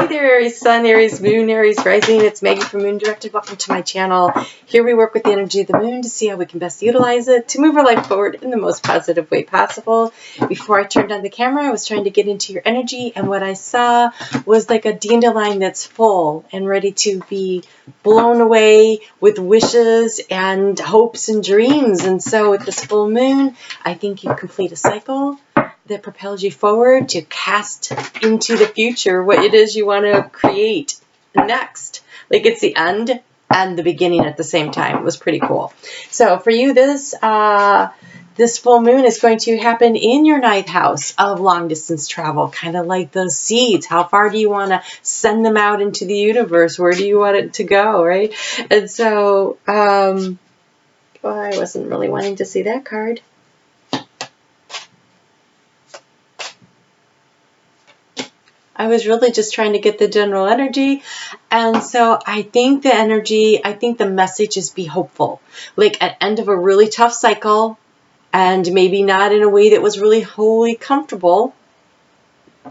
there, Aries Sun, Aries Moon, Aries Rising. It's Maggie from Moon Directed. Welcome to my channel. Here we work with the energy of the moon to see how we can best utilize it to move our life forward in the most positive way possible. Before I turned on the camera, I was trying to get into your energy, and what I saw was like a dandelion that's full and ready to be blown away with wishes and hopes and dreams. And so with this full moon, I think you complete a cycle that propels you forward to cast into the future what it is you want to create next. Like it's the end and the beginning at the same time. It was pretty cool. So for you, this full moon is going to happen in your 9th house of long distance travel, kind of like those seeds. How far do you want to send them out into the universe? Where do you want it to go, right? And so, well, I wasn't really wanting to see that card. I was really just trying to get the general energy. And so I think the message is be hopeful. Like at end of a really tough cycle, and maybe not in a way that was really wholly comfortable,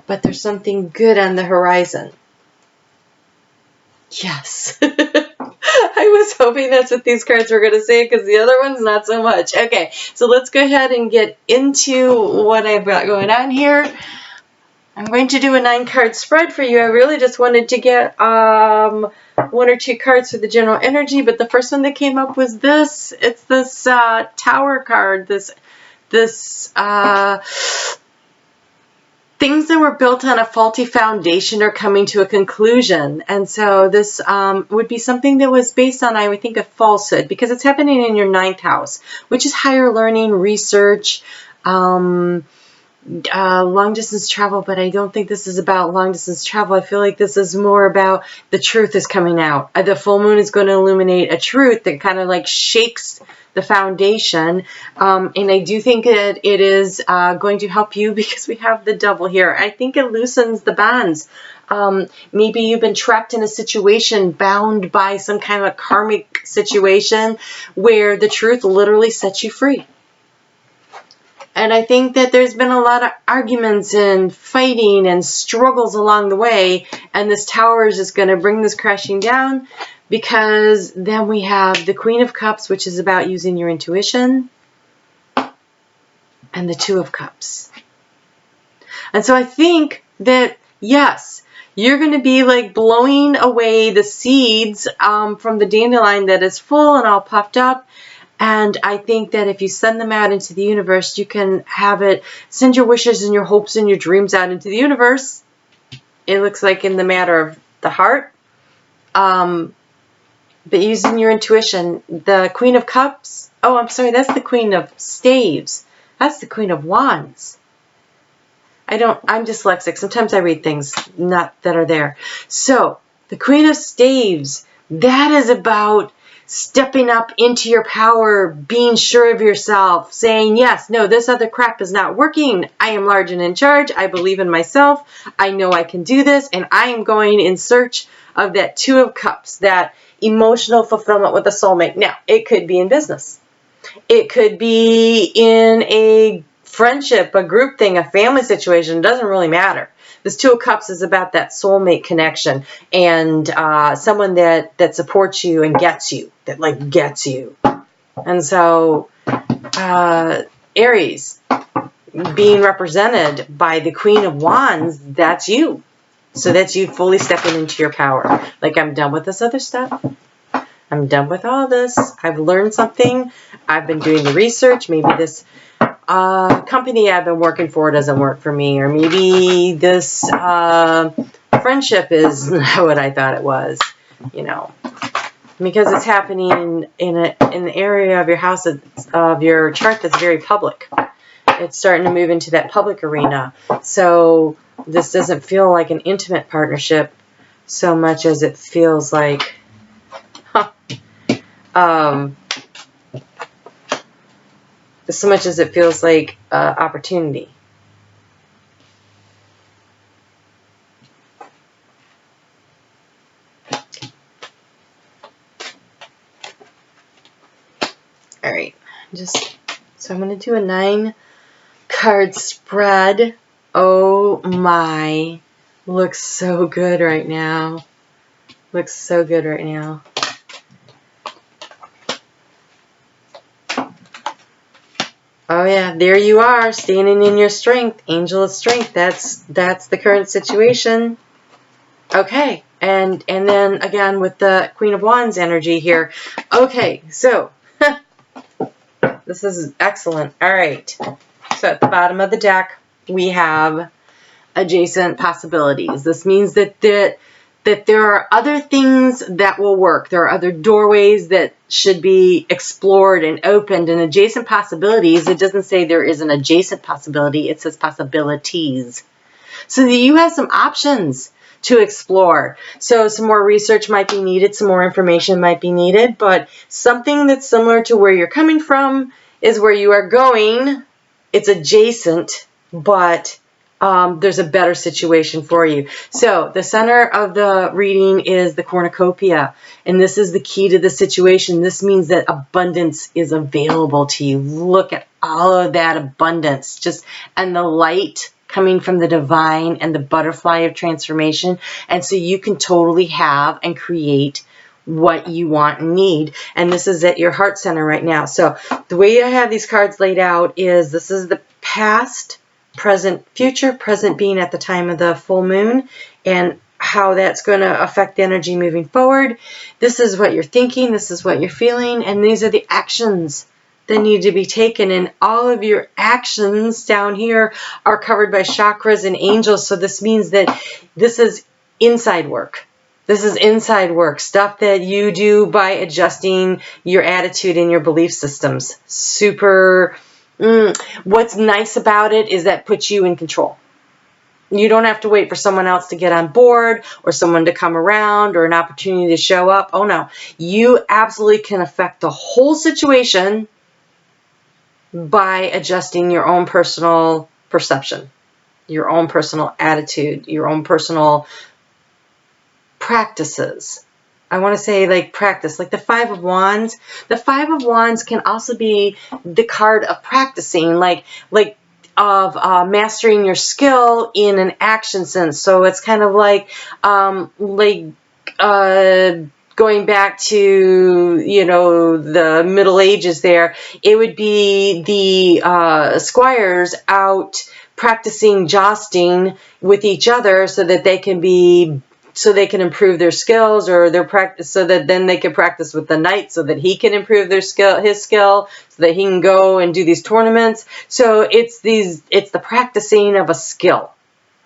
but there's something good on the horizon. Yes. I was hoping that's what these cards were going to say, because the other one's not so much. Okay, so let's go ahead and get into what I've got going on here. I'm going to do a 9-card spread for you. I really just wanted to get 1 or 2 cards for the general energy, but the first one that came up was this. It's this Tower card. This things that were built on a faulty foundation are coming to a conclusion. And so this would be something that was based on, I would think, a falsehood, because it's happening in your 9th house, which is higher learning, research, long distance travel, but I don't think this is about long distance travel. I feel like this is more about the truth is coming out. The full moon is going to illuminate a truth that kind of like shakes the foundation. And I do think that it is going to help you, because we have the Devil here. I think it loosens the bonds. Maybe you've been trapped in a situation, bound by some kind of a karmic situation where the truth literally sets you free. And I think that there's been a lot of arguments and fighting and struggles along the way. And this Tower is just going to bring this crashing down, because then we have the Queen of Cups, which is about using your intuition, and the 2 of Cups. And so I think that, yes, you're going to be like blowing away the seeds from the dandelion that is full and all puffed up. And I think that if you send them out into the universe, you can have it, send your wishes and your hopes and your dreams out into the universe. It looks like in the matter of the heart. But using your intuition, the Queen of Cups, oh, I'm sorry, that's the Queen of Staves. That's the Queen of Wands. I'm dyslexic. Sometimes I read things not that are there. So the Queen of Staves, that is about stepping up into your power, being sure of yourself, saying, yes, no, this other crap is not working. I am large and in charge. I believe in myself. I know I can do this. And I am going in search of that 2 of Cups, that emotional fulfillment with a soulmate. Now, it could be in business. It could be in a friendship, a group thing, a family situation. It doesn't really matter. This 2 of Cups is about that soulmate connection, and someone that supports you and gets you, that like gets you. And so Aries being represented by the Queen of Wands, that's you. So that's you fully stepping into your power. Like, I'm done with this other stuff. I'm done with all this. I've learned something. I've been doing the research. Maybe this company I've been working for doesn't work for me, or maybe this friendship is not what I thought it was, you know, because it's happening in an area of your house, of your chart, that's very public. It's starting to move into that public arena. So this doesn't feel like an intimate partnership so much as it feels like so much as it feels like opportunity. All right, so I'm going to do a 9-card spread. Oh my Looks so good right now. Looks so good right now. Oh yeah, there you are, standing in your strength, angel of strength. That's the current situation. Okay, and then again with the Queen of Wands energy here. Okay, so this is excellent. All right. So at the bottom of the deck, we have adjacent possibilities. This means that there are other things that will work. There are other doorways that should be explored and opened. And adjacent possibilities, it doesn't say there is an adjacent possibility. It says possibilities. So that you have some options to explore. So some more research might be needed. Some more information might be needed. But something that's similar to where you're coming from is where you are going. It's adjacent, but there's a better situation for you. So the center of the reading is the cornucopia, and this is the key to the situation. This means that abundance is available to you. Look at all of that abundance, and the light coming from the divine and the butterfly of transformation. And so you can totally have and create what you want and need. And this is at your heart center right now. So the way I have these cards laid out is this is the past, present, future, present being at the time of the full moon, and how that's going to affect the energy moving forward. This is what you're thinking, this is what you're feeling, and these are the actions that need to be taken. And all of your actions down here are covered by chakras and angels. So this means that this is inside work. This is inside work, stuff that you do by adjusting your attitude and your belief systems. What's nice about it is that puts you in control. You don't have to wait for someone else to get on board or someone to come around or an opportunity to show up. Oh no, you absolutely can affect the whole situation by adjusting your own personal perception, your own personal attitude, your own personal practices. I want to say like practice, like the Five of Wands. The Five of Wands can also be the card of practicing, of mastering your skill in an action sense. So it's kind of like going back to, the Middle Ages there. It would be the squires out practicing jousting with each other so that they can improve their skills or their practice, so that then they can practice with the knight so that he can improve his skill, so that he can go and do these tournaments. So it's the practicing of a skill.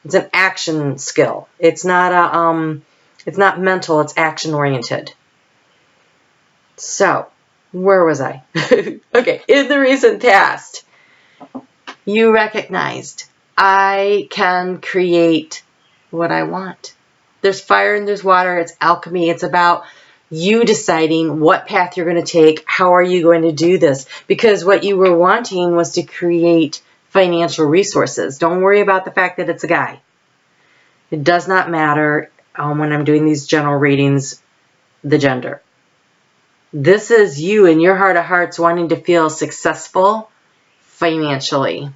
It's an action skill. It's not it's not mental, it's action oriented. So, where was I? Okay, in the recent past, you recognized I can create what I want. There's fire and there's water. It's alchemy. It's about you deciding what path you're going to take. How are you going to do this? Because what you were wanting was to create financial resources. Don't worry about the fact that it's a guy. It does not matter when I'm doing these general readings, the gender. This is you in your heart of hearts wanting to feel successful financially.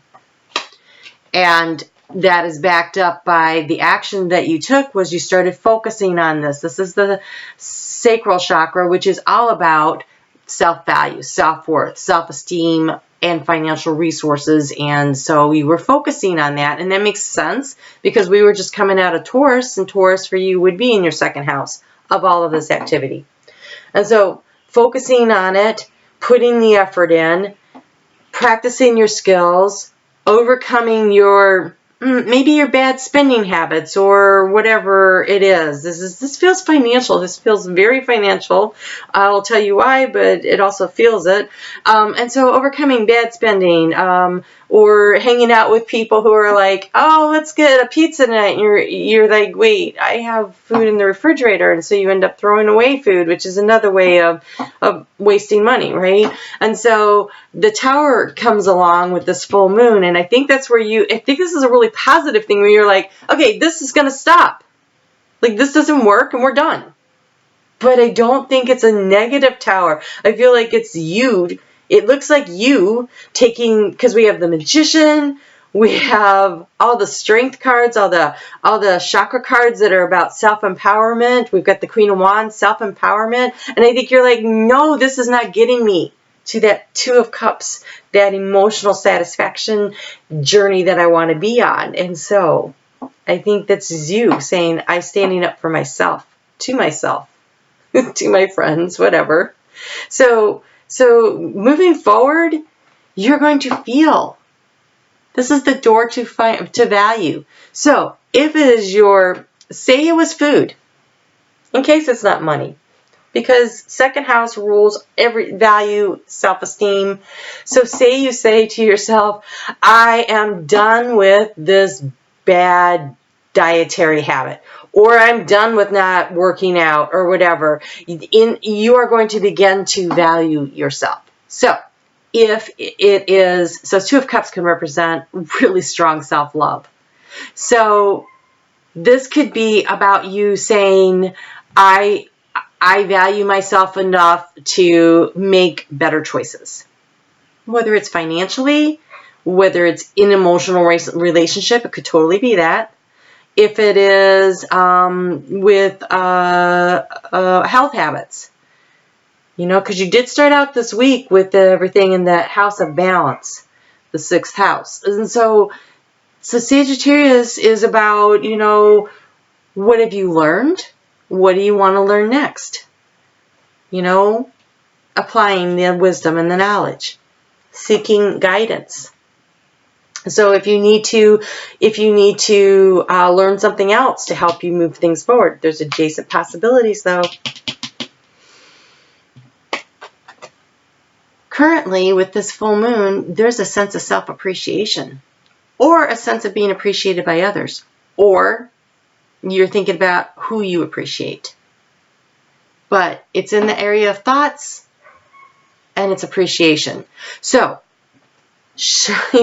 And that is backed up by the action that you took was you started focusing on this. This is the sacral chakra, which is all about self-value, self-worth, self-esteem, and financial resources. And so we were focusing on that. And that makes sense because we were just coming out of Taurus, and Taurus for you would be in your second house of all of this activity. And so focusing on it, putting the effort in, practicing your skills, overcoming maybe your bad spending habits or whatever it is. This feels financial. This feels very financial. I'll tell you why, but it also feels it. And so overcoming bad spending, or hanging out with people who are like, oh, let's get a pizza tonight. And you're like, wait, I have food in the refrigerator. And so you end up throwing away food, which is another way of wasting money, right? And so the Tower comes along with this full moon. And I think that's where I think this is a really positive thing where you're like, okay, this is going to stop. Like, this doesn't work and we're done. But I don't think it's a negative Tower. I feel like it's you. It looks like you taking, because we have the Magician, We have all the strength cards, all the chakra cards that are about self-empowerment. We've got the Queen of Wands, self-empowerment. And I think you're like, no, this is not getting me to that Two of Cups, that emotional satisfaction journey that I want to be on. And so I think that's you saying, I'm standing up for myself, to my friends, whatever. So moving forward, you're going to feel. This is the door to value. So if it is say it was food, in case it's not money, because second house rules every value, self-esteem. So say you say to yourself, I am done with this bad dietary habit, or I'm done with not working out, or whatever. You are going to begin to value yourself. So if it is, so Two of Cups can represent really strong self-love. So this could be about you saying, I value myself enough to make better choices. Whether it's financially, whether it's in emotional relationship, it could totally be that. If it is with health habits, because you did start out this week with everything in that house of balance, the 6th house. And so Sagittarius is about, what have you learned? What do you want to learn next? Applying the wisdom and the knowledge, seeking guidance. So if you need to learn something else to help you move things forward, there's adjacent possibilities though. Currently, with this full moon, there's a sense of self-appreciation, or a sense of being appreciated by others, or you're thinking about who you appreciate. But it's in the area of thoughts, and it's appreciation. So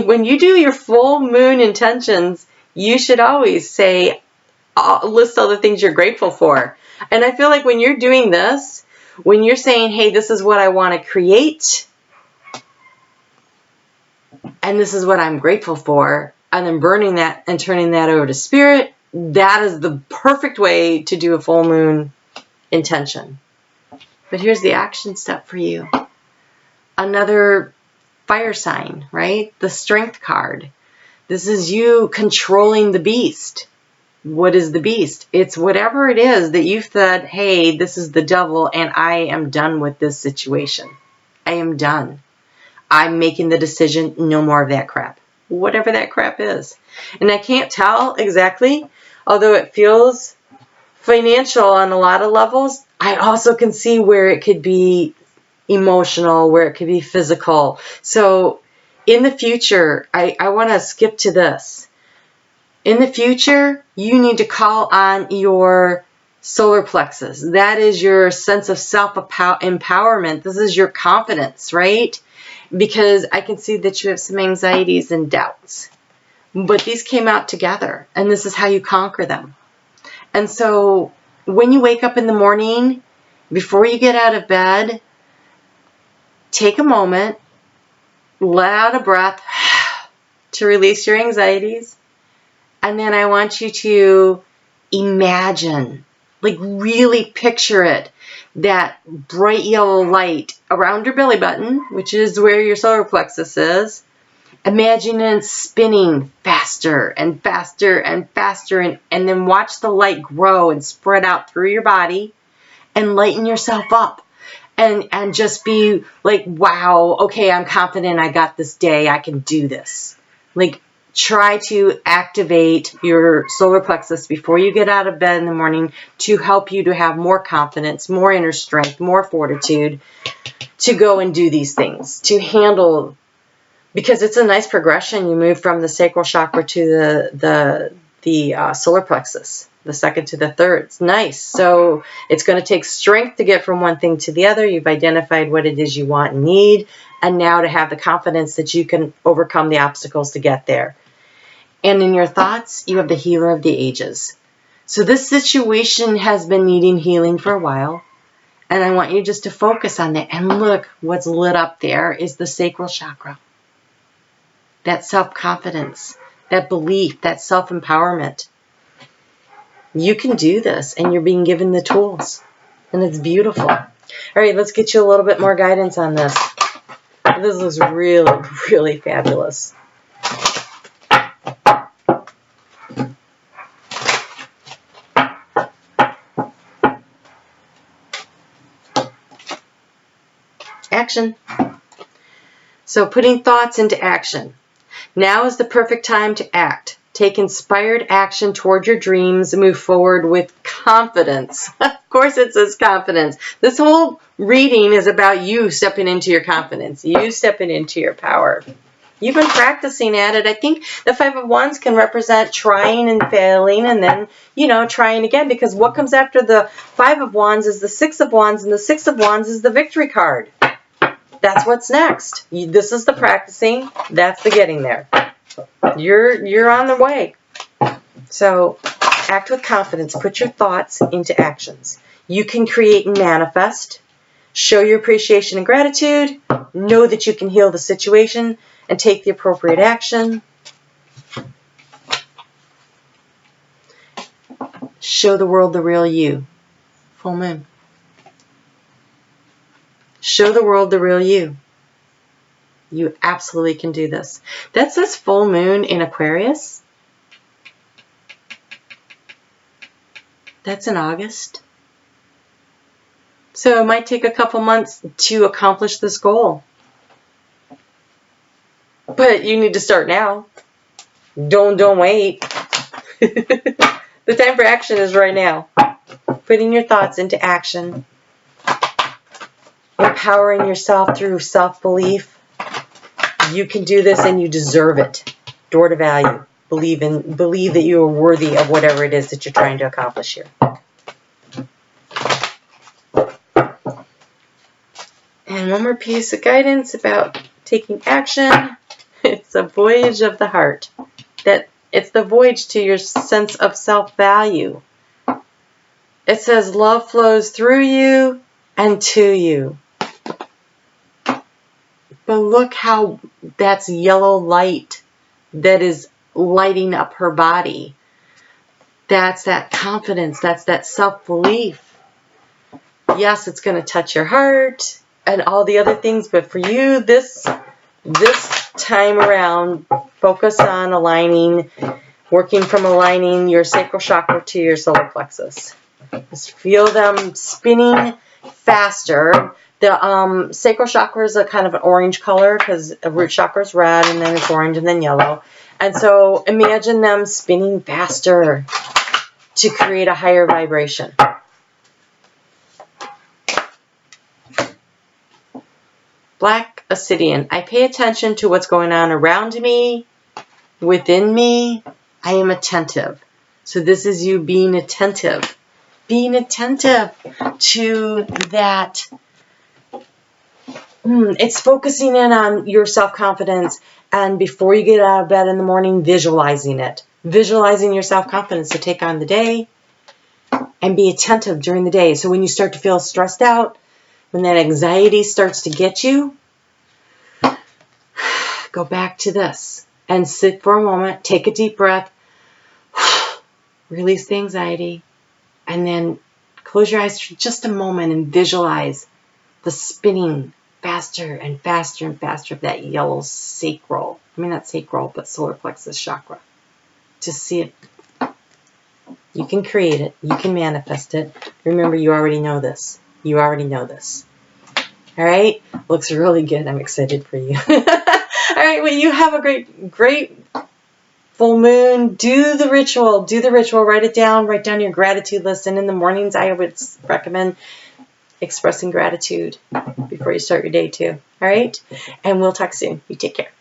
when you do your full moon intentions, you should always say, list all the things you're grateful for. And I feel like when you're doing this, when you're saying, hey, this is what I want to create, and this is what I'm grateful for, and then burning that and turning that over to spirit, that is the perfect way to do a full moon intention. But here's the action step for you. Another fire sign, right? The strength card. This is you controlling the beast. What is the beast? It's whatever it is that you've said, hey, this is the devil and I am done with this situation. I am done. I'm making the decision, no more of that crap. Whatever that crap is. And I can't tell exactly, although it feels financial on a lot of levels, I also can see where it could be emotional, where it could be physical. So in the future, I want to skip to this. In the future, you need to call on your solar plexus. That is your sense of self-empowerment. This is your confidence, right? Because I can see that you have some anxieties and doubts. But these came out together, and this is how you conquer them. And so when you wake up in the morning, before you get out of bed, take a moment, let out a breath to release your anxieties. And then I want you to imagine, like really picture it, that bright yellow light around your belly button, which is where your solar plexus is. Imagine it spinning faster and faster and faster, and then watch the light grow and spread out through your body and lighten yourself up. And just be like, wow, okay, I'm confident, I got this day, I can do this. Like, try to activate your solar plexus before you get out of bed in the morning to help you to have more confidence, more inner strength, more fortitude to go and do these things, to handle, because it's a nice progression. You move from the sacral chakra to the solar plexus, the second to the third. It's nice. So it's going to take strength to get from one thing to the other. You've identified what it is you want and need, and now to have the confidence that you can overcome the obstacles to get there. And in your thoughts, you have the healer of the ages. So this situation has been needing healing for a while, and I want you just to focus on that. And look, what's lit up there is the sacral chakra. That self-confidence, that belief, that self-empowerment. You can do this, and you're being given the tools, and it's beautiful. All right, let's get you a little bit more guidance on this. This looks really, really fabulous. Action. So putting thoughts into action. Now is the perfect time to act. Take inspired action toward your dreams. Move forward with confidence. Of course it says confidence. This whole reading is about you stepping into your confidence. You stepping into your power. You've been practicing at it. I think the Five of Wands can represent trying and failing and then, trying again. Because what comes after the Five of Wands is the Six of Wands. And the Six of Wands is the victory card. That's what's next. This is the practicing. That's the getting there. You're on the way. So act with confidence. Put your thoughts into actions. You can create and manifest. Show your appreciation and gratitude. Know that you can heal the situation and take the appropriate action. Show the world the real you. Full moon. Show the world the real you. You absolutely can do this. That's this full moon in Aquarius. That's in August. So it might take a couple months to accomplish this goal. But you need to start now. Don't wait. The time for action is right now. Putting your thoughts into action. Empowering yourself through self-belief. You can do this and you deserve it. Door to value. Believe that you are worthy of whatever it is that you're trying to accomplish here. And one more piece of guidance about taking action. It's a voyage of the heart. It's the voyage to your sense of self-value. It says love flows through you and to you. But look how that's yellow light that is lighting up her body. That's that confidence. That's that self-belief. Yes, it's going to touch your heart and all the other things. But for you, this time around, focus on working from aligning your sacral chakra to your solar plexus. Just feel them spinning faster. The sacral chakra is a kind of an orange color because the root chakra is red and then it's orange and then yellow. And so imagine them spinning faster to create a higher vibration. Black Obsidian. I pay attention to what's going on around me, within me. I am attentive. So this is you being attentive. Being attentive to that. It's focusing in on your self-confidence, and before you get out of bed in the morning, visualizing it. Visualizing your self-confidence to take on the day and be attentive during the day. So when you start to feel stressed out, when that anxiety starts to get you, go back to this and sit for a moment, take a deep breath, release the anxiety, and then close your eyes for just a moment and visualize the spinning faster and faster and faster of that yellow sacral. I mean, not sacral, but solar plexus chakra. To see it. You can create it. You can manifest it. Remember, you already know this. You already know this. All right? Looks really good. I'm excited for you. All right. Well, you have a great full moon. Do the ritual. Do the ritual. Write it down. Write down your gratitude list. And in the mornings, I would recommend expressing gratitude before you start your day too. All right? And we'll talk soon. You take care.